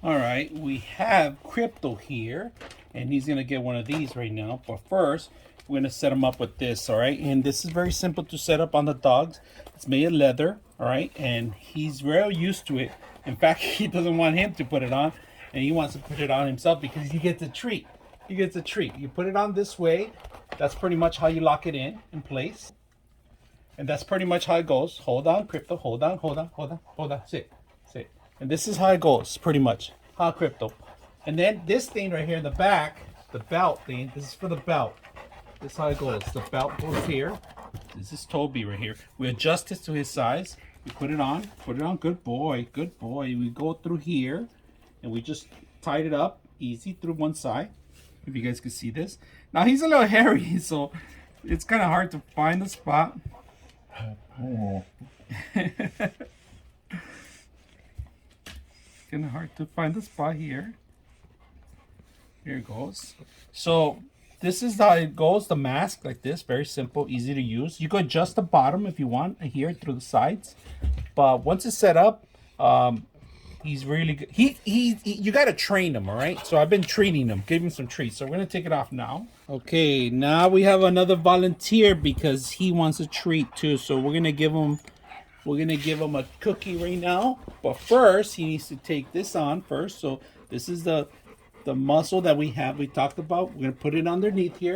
All right, we have Crypto here, and he's gonna get one of these right now. But first, we're gonna set him up with this. All right, and this is very simple to set up on the dogs. It's made of leather. All right, and he's very used to it. In fact, he doesn't want him to put it on, and he wants to put it on himself because he gets a treat. He gets a treat. You put it on this way. That's pretty much how you lock it in place. And that's pretty much how it goes. Hold on, Crypto. Hold on, hold on, hold on, hold on. Sit. And this is how it goes, pretty much. How Crypto. And then this thing right here in the back, the belt thing, this is for the belt. This is how it goes. The belt goes here. This is Toby right here. We adjust this to his size. We put it on. Put it on. Good boy. Good boy. We go through here. And we just tied it up easy through one side. If you guys can see this. Now he's a little hairy, so it's kind of hard to find the spot. Kind of hard to find the spot here. Here it goes. So this is how it goes. The mask like this, very simple, easy to use. You could adjust the bottom if you want here through the sides, but once it's set up, he's really good. You got to train him, all right? So I've been treating him, giving him some treats. So we're gonna take it off now. Okay, now we have another volunteer because he wants a treat too. So we're gonna give him a cookie right now. But first, he needs to take this on first. So this is the muzzle that we talked about. We're gonna put it underneath here.